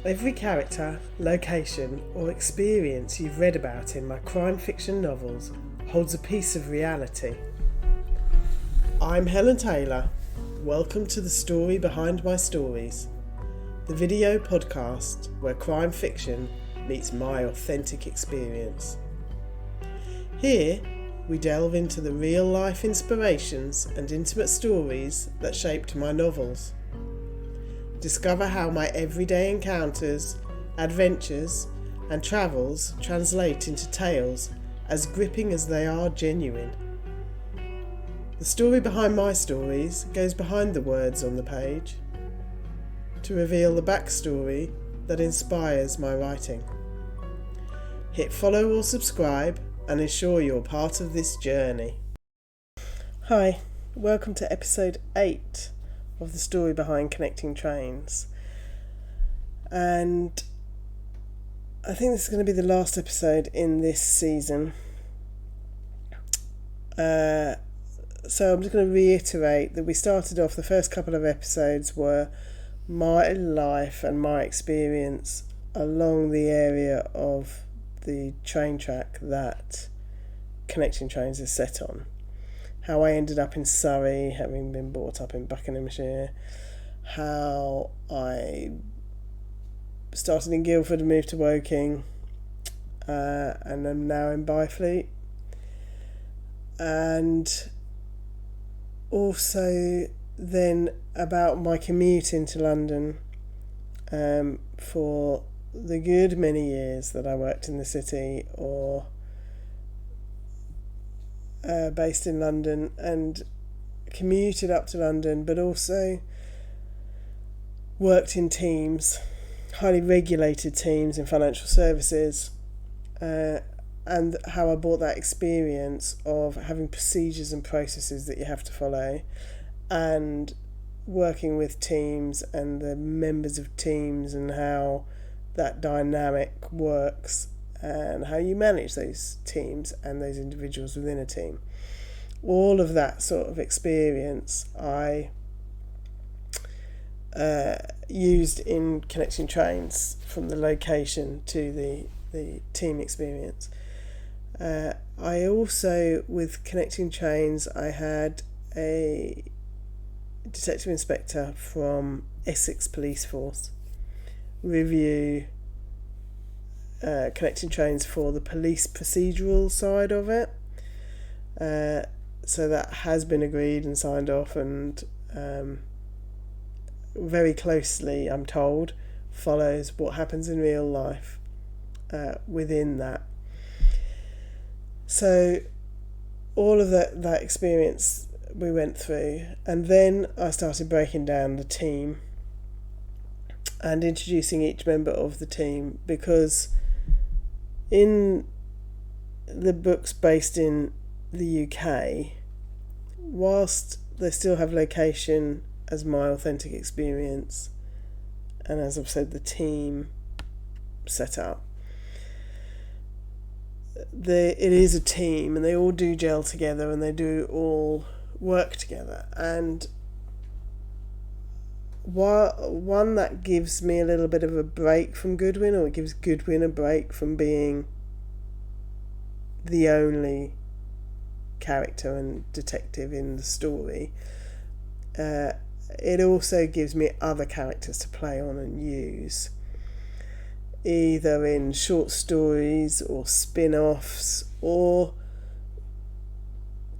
Every character, location, or experience you've read about in my crime fiction novels holds a piece of reality. I'm Helen Taylor. Welcome to the story behind my stories, the video podcast where crime fiction meets my authentic experience. Here, we delve into the real-life inspirations and intimate stories that shaped my novels. Discover how my everyday encounters, adventures, and travels translate into tales as gripping as they are genuine. The story behind my stories goes behind the words on the page to reveal the backstory that inspires my writing. Hit follow or subscribe and ensure you're part of this journey. Hi, welcome to episode 8 of the story behind Connecting Trains. And I think this is going to be the last episode in this season. So I'm just going to reiterate that we started off, the first couple of episodes were my life and my experience along the area of the train track that Connecting Trains is set on. How I ended up in Surrey, having been brought up in Buckinghamshire. How I started in Guildford and moved to Woking, and I'm now in Byfleet. And also then about my commute into London for the good many years that I worked in the city or based in London and commuted up to London, but also worked in teams, highly regulated teams in financial services, and how I brought that experience of having procedures and processes that you have to follow and working with teams and the members of teams and how that dynamic works and how you manage those teams and those individuals within a team. All of that sort of experience I used in Connecting Trains, from the location to the team experience. I also, with Connecting Trains, I had a detective inspector from Essex Police Force review Connecting Trains for the police procedural side of it. So that has been agreed and signed off, and very closely, I'm told, follows what happens in real life within that. So all of that experience we went through, and then I started breaking down the team and introducing each member of the team, because in the books based in the UK, whilst they still have location as my authentic experience, and as I've said, the team set up, it is a team and they all do gel together and they do all work together. And one that gives me a little bit of a break from Goodwin, or it gives Goodwin a break from being the only character and detective in the story. It also gives me other characters to play on and use, either in short stories or spin-offs, or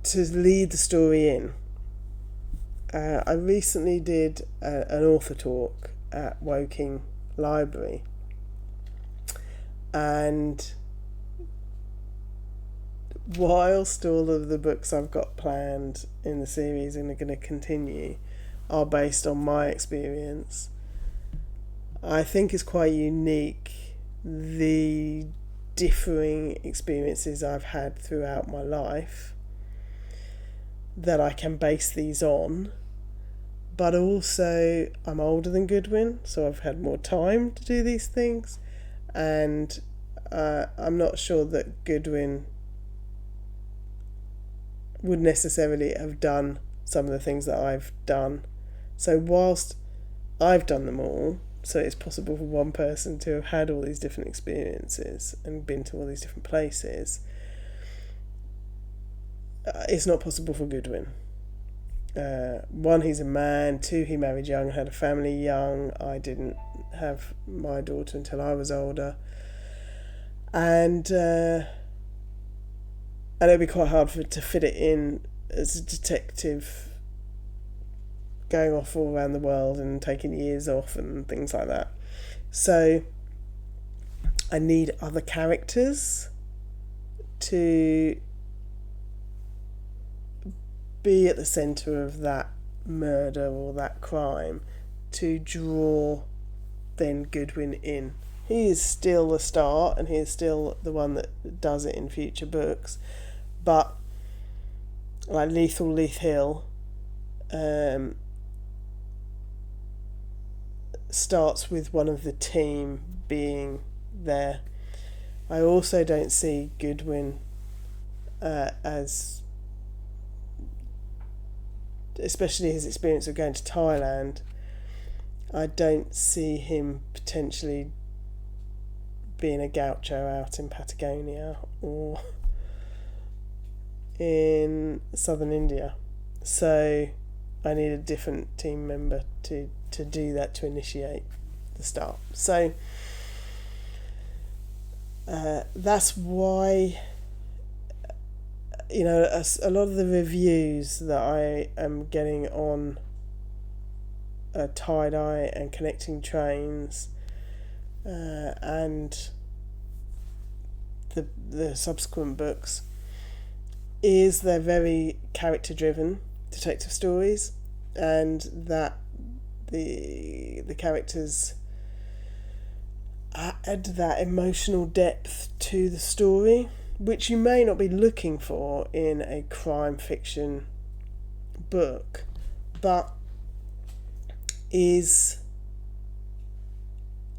to lead the story in. I recently did an author talk at Woking Library, and whilst all of the books I've got planned in the series and are going to continue are based on my experience, I think it's quite unique the differing experiences I've had throughout my life that I can base these on. But also, I'm older than Goodwin, so I've had more time to do these things, and I'm not sure that Goodwin would necessarily have done some of the things that I've done. So whilst I've done them all, So it's possible for one person to have had all these different experiences and been to all these different places. It's not possible for Goodwin. One, he's a man. Two, he married young, had a family young. I didn't have my daughter until I was older. And it'd be quite hard to fit it in as a detective, going off all around the world and taking years off and things like that. So I need other characters to be at the centre of that murder or that crime, to draw then Goodwin in. He is still the star and he is still the one that does it in future books, but like Leith Hill starts with one of the team being there. I also don't see Goodwin as, especially his experience of going to Thailand, I don't see him potentially being a gaucho out in Patagonia or in southern India. So I need a different team member to do that, to initiate the start. So that's why, you know, a lot of the reviews that I am getting on Tie-Dye and Connecting Trains and the subsequent books is they're very character driven detective stories, and that the characters add that emotional depth to the story, which you may not be looking for in a crime fiction book, but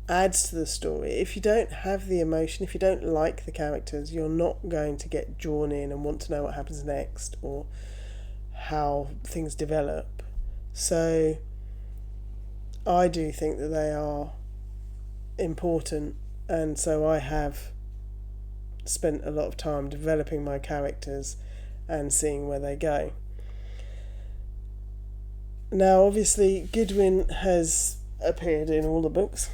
adds to the story. If you don't have the emotion, if you don't like the characters, you're not going to get drawn in and want to know what happens next or how things develop. So I do think that they are important, and so I have spent a lot of time developing my characters and seeing where they go. Now, obviously, Goodwin has appeared in all the books,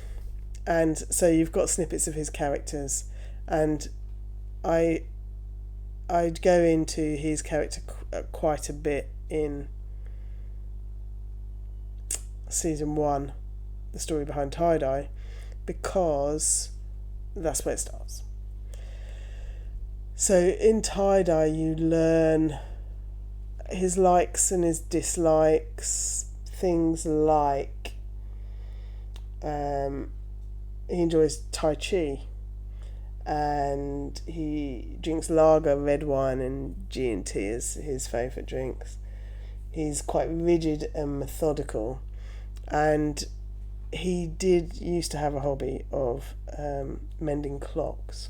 and so you've got snippets of his characters, and I'd go into his character quite a bit in season 1, the story behind Tie-Dye, because that's where it starts. So in Tie-Dye you learn his likes and his dislikes, things like he enjoys Tai Chi, and he drinks lager, red wine and G&T as his favourite drinks. He's quite rigid and methodical, and he did used to have a hobby of mending clocks.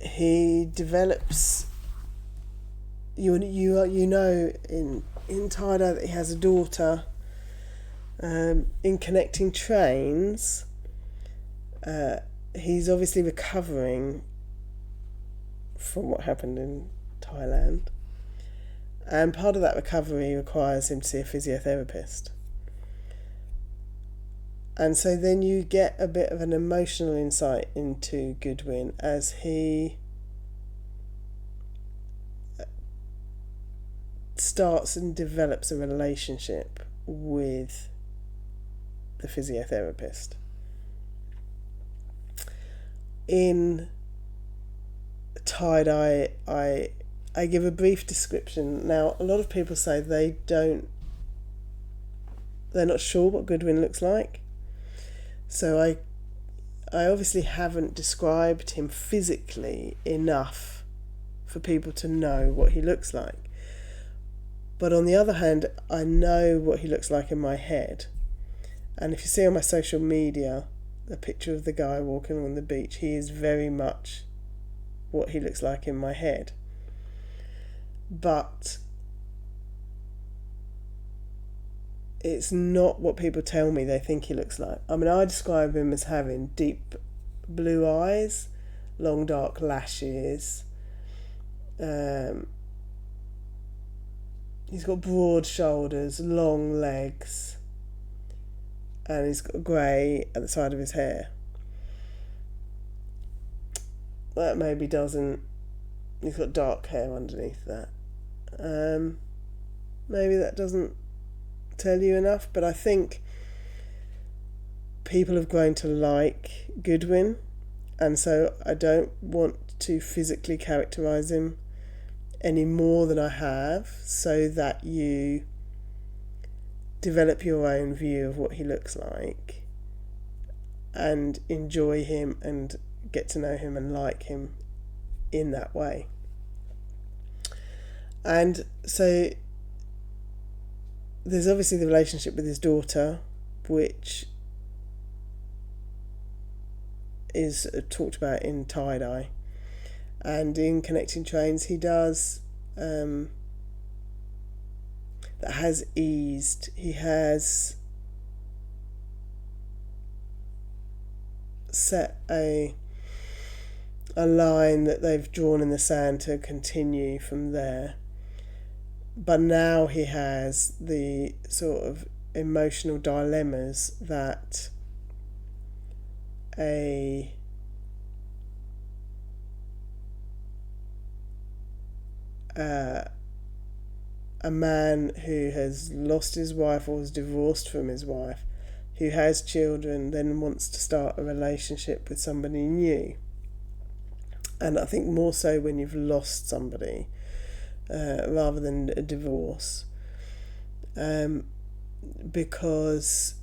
He develops, you know in Tie-Dye that he has a daughter. In Connecting Trains, he's obviously recovering from what happened in Thailand, and part of that recovery requires him to see a physiotherapist. And so then you get a bit of an emotional insight into Goodwin as he starts and develops a relationship with the physiotherapist. In Tie-Dye, I give a brief description. Now, a lot of people say they're not sure what Goodwin looks like. So I obviously haven't described him physically enough for people to know what he looks like. But on the other hand, I know what he looks like in my head. And if you see on my social media a picture of the guy walking on the beach, he is very much what he looks like in my head. But it's not what people tell me they think he looks like. I mean, I describe him as having deep blue eyes, long dark lashes. He's got broad shoulders, long legs, and he's got grey at the side of his hair. That maybe doesn't... He's got dark hair underneath that. Maybe that doesn't tell you enough, but I think people have grown to like Goodwin, and so I don't want to physically characterise him any more than I have, so that you develop your own view of what he looks like and enjoy him and get to know him and like him in that way. And so there's obviously the relationship with his daughter, which is talked about in Tie-Dye. And in Connecting Trains, he does, that has eased. He has set a line that they've drawn in the sand to continue from there. But now he has the sort of emotional dilemmas that a man who has lost his wife or is divorced from his wife, who has children, then wants to start a relationship with somebody new. And I think more so when you've lost somebody, rather than a divorce, because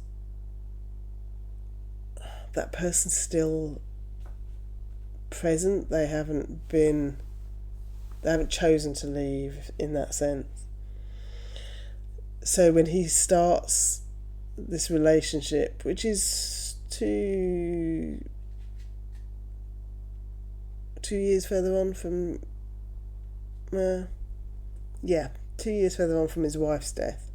that person's still present. They haven't chosen to leave in that sense. So when he starts this relationship, which is two years further on from 2 years further on from his wife's death,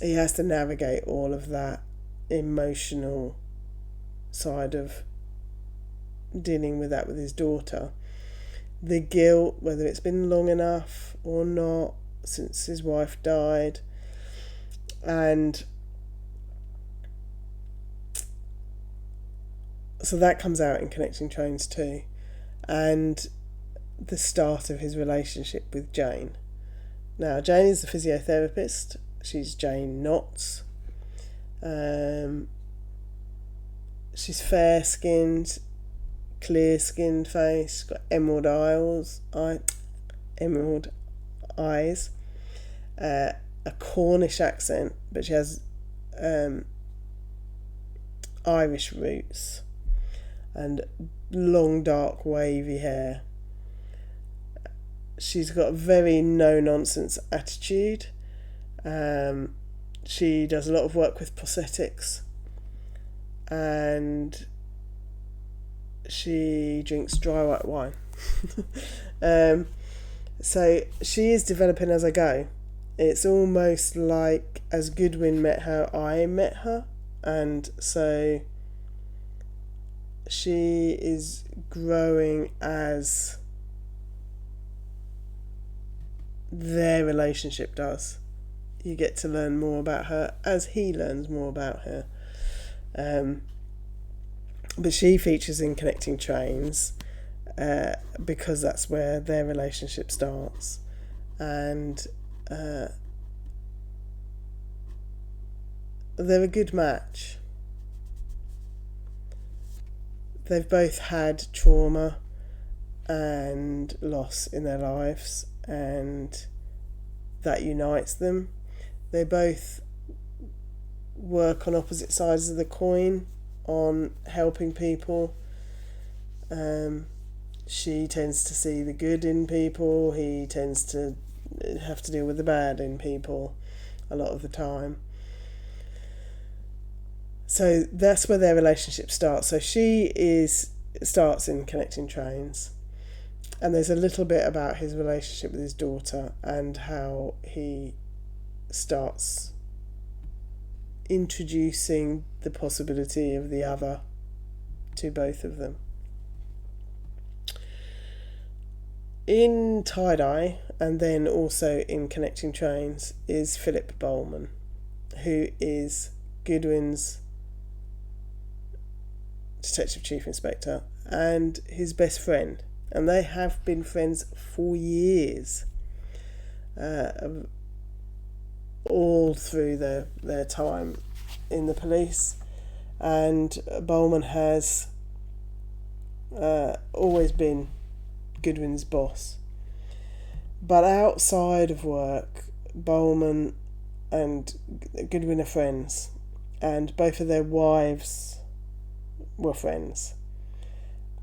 he has to navigate all of that emotional side of dealing with that with his daughter. The guilt, whether it's been long enough or not since his wife died. And so that comes out in Connecting Trains too. And the start of his relationship with Jane. Now, Jane is the physiotherapist. She's Jane Knotts. She's fair-skinned, clear-skinned face, got emerald eyes, a Cornish accent, but she has Irish roots, and long, dark, wavy hair. She's got a very no-nonsense attitude. She does a lot of work with prosthetics, and she drinks dry white wine. So she is developing as I go. It's almost like as Goodwin met her, I met her, and so she is growing as their relationship does. You get to learn more about her as he learns more about her. But she features in Connecting Trains because that's where their relationship starts. And they're a good match. They've both had trauma and loss in their lives, and that unites them. They both work on opposite sides of the coin on helping people. She tends to see the good in people. He tends to have to deal with the bad in people a lot of the time. So that's where their relationship starts. So she starts in Connecting Trains, And there's a little bit about his relationship with his daughter and how he starts introducing the possibility of the other to both of them. In Tie-Dye, and then also in Connecting Trains, is Philip Bowman, who is Goodwin's Detective Chief Inspector and his best friend. And they have been friends for years, all through their time in the police. And Bowman has always been Goodwin's boss. But outside of work, Bowman and Goodwin are friends, and both of their wives were friends.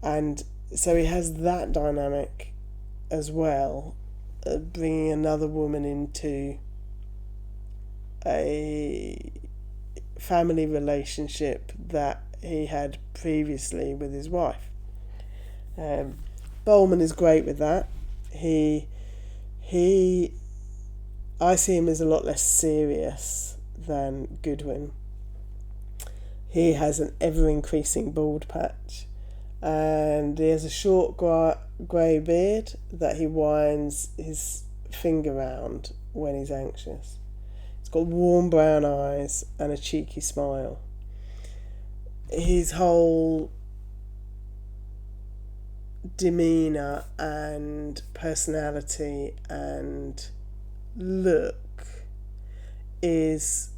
And so he has that dynamic as well, bringing another woman into a family relationship that he had previously with his wife. Bowman is great with that. I see him as a lot less serious than Goodwin. He has an ever-increasing bald patch, and he has a short grey beard that he winds his finger round when he's anxious. He's got warm brown eyes and a cheeky smile. His whole demeanour and personality and look is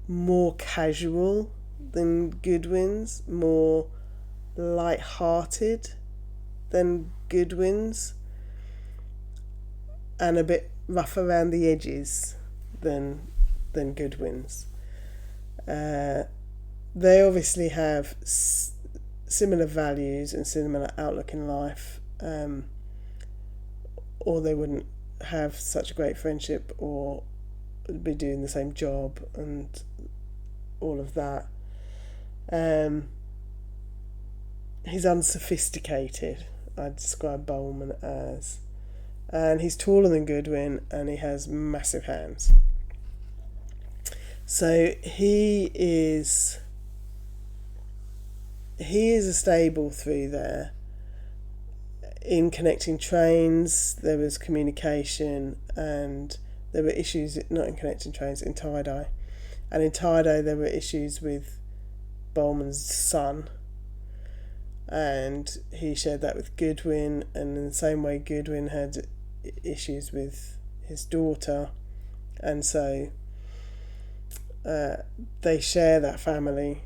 more casual than Goodwin's, more light-hearted than Goodwin's, and a bit rough around the edges than Goodwin's. They obviously have similar values and similar outlook in life, or they wouldn't have such a great friendship or be doing the same job and all of that. He's unsophisticated, I'd describe Bowman as, and he's taller than Goodwin and he has massive hands. So he is a stable through there. In Connecting Trains, there was communication, and there were issues, not in Connecting Trains, in Tie-Dye. And in Tie-Dye, there were issues with Bowman's son, and he shared that with Goodwin, and in the same way Goodwin had issues with his daughter, and so they share that family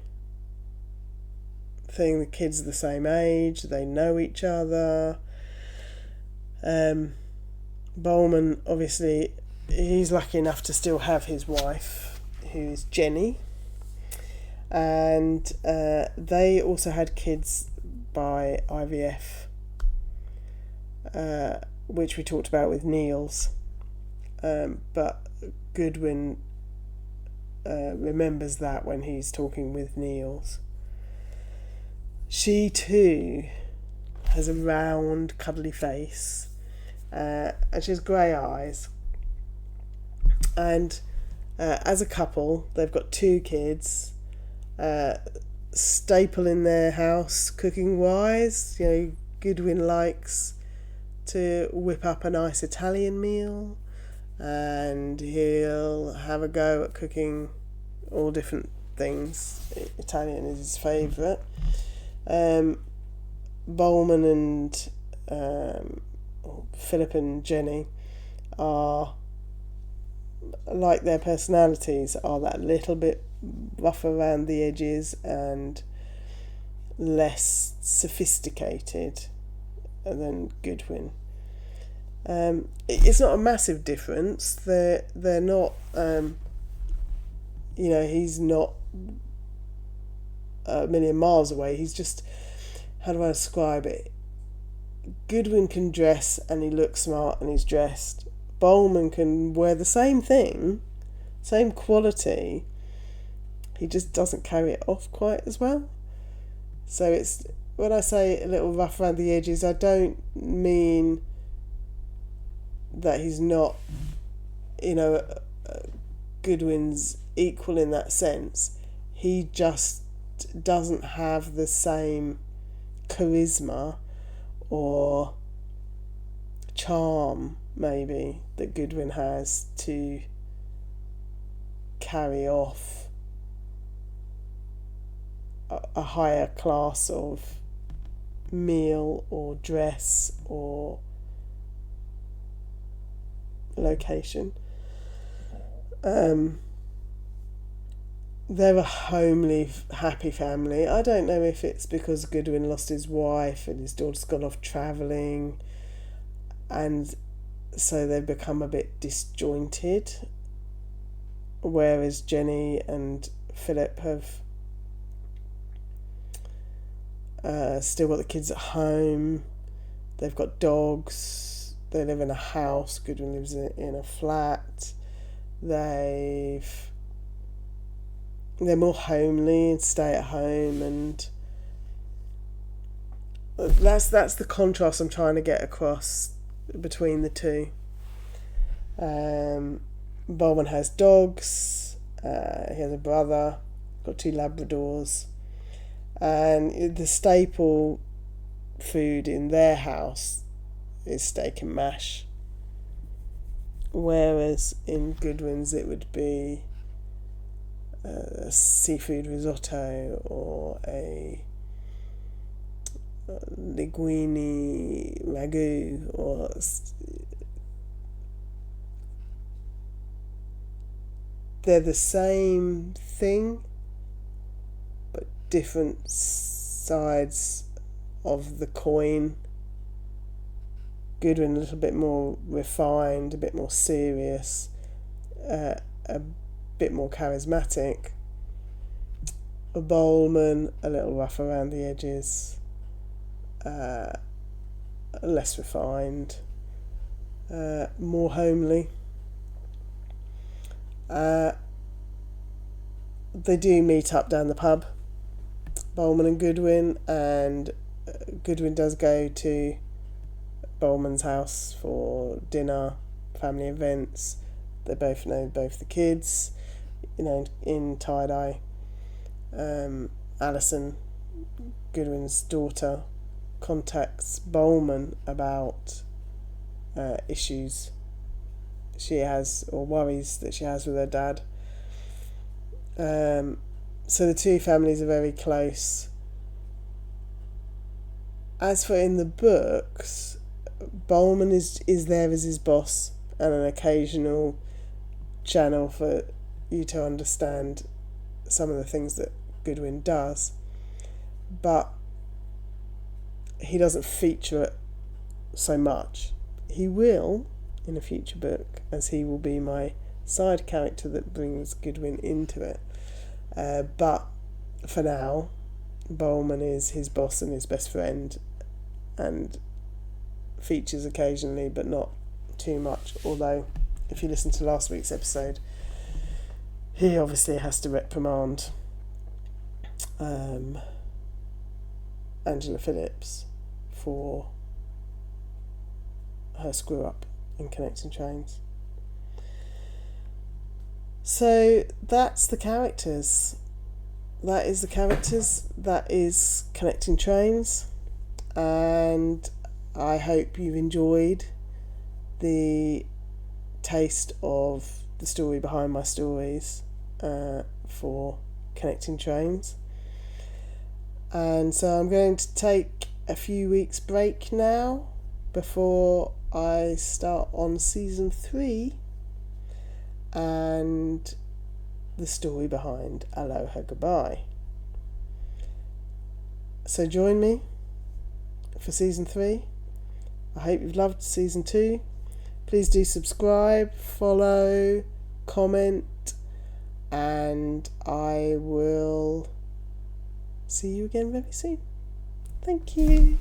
thing. The kids are the same age, they know each other. Bowman, obviously, he's lucky enough to still have his wife, who is Jenny, and they also had kids by IVF, which we talked about with Niels, but Goodwin remembers that when he's talking with Niels. She too has a round, cuddly face, and she has grey eyes. And as a couple, they've got 2 kids. Staple in their house, cooking-wise, Goodwin likes to whip up a nice Italian meal, and he'll have a go at cooking all different things. Italian is his favourite. Bowman and Philip and Jenny are, like their personalities, are that little bit rough around the edges and less sophisticated than Goodwin. It's not a massive difference. They're not. He's not a million miles away. He's just, how do I describe it? Goodwin can dress and he looks smart and he's dressed. Bowman can wear the same thing, same quality. He just doesn't carry it off quite as well. So it's when I say a little rough around the edges, I don't mean that he's not, Goodwin's equal in that sense. He just doesn't have the same charisma or charm, maybe, that Goodwin has to carry off a higher class of meal or dress or location. They're a homely, happy family. I don't know if it's because Goodwin lost his wife and his daughter's gone off travelling, and so they've become a bit disjointed, whereas Jenny and Philip have still got the kids at home. They've got dogs. They live in a house. Goodwin lives in a flat. They're more homely and stay at home, and that's the contrast I'm trying to get across between the two. Bowman has dogs. He has a brother. Got 2 Labradors, and the staple food in their house is steak and mash, whereas in Goodwin's it would be a seafood risotto or a linguine ragu, or they're the same thing but different sides of the coin. Goodwin a little bit more refined, a bit more serious, a bit more charismatic. A Bowman a little rough around the edges, less refined, more homely. They do meet up down the pub, Bowman and Goodwin, and Goodwin does go to Bowman's house for dinner, family events. They both know both the kids, in tie-dye. Alison, Goodwin's daughter, contacts Bowman about issues she has, or worries that she has with her dad. So the two families are very close. As for in the books, Bowman is there as his boss and an occasional channel for you to understand some of the things that Goodwin does, but he doesn't feature it so much. He will in a future book, as he will be my side character that brings Goodwin into it, but for now Bowman is his boss and his best friend, and features occasionally but not too much, although if you listen to last week's episode, he obviously has to reprimand Angela Phillips for her screw up in Connecting Trains. So that's the characters. That is the characters. That is Connecting Trains. And I hope you've enjoyed the taste of the story behind my stories for Connecting Trains. And so I'm going to take a few weeks break now before I start on season 3 and the story behind Aloha Goodbye. So join me for season 3. I hope you've loved season 2. Please do subscribe, follow, comment, and I will see you again very soon. Thank you.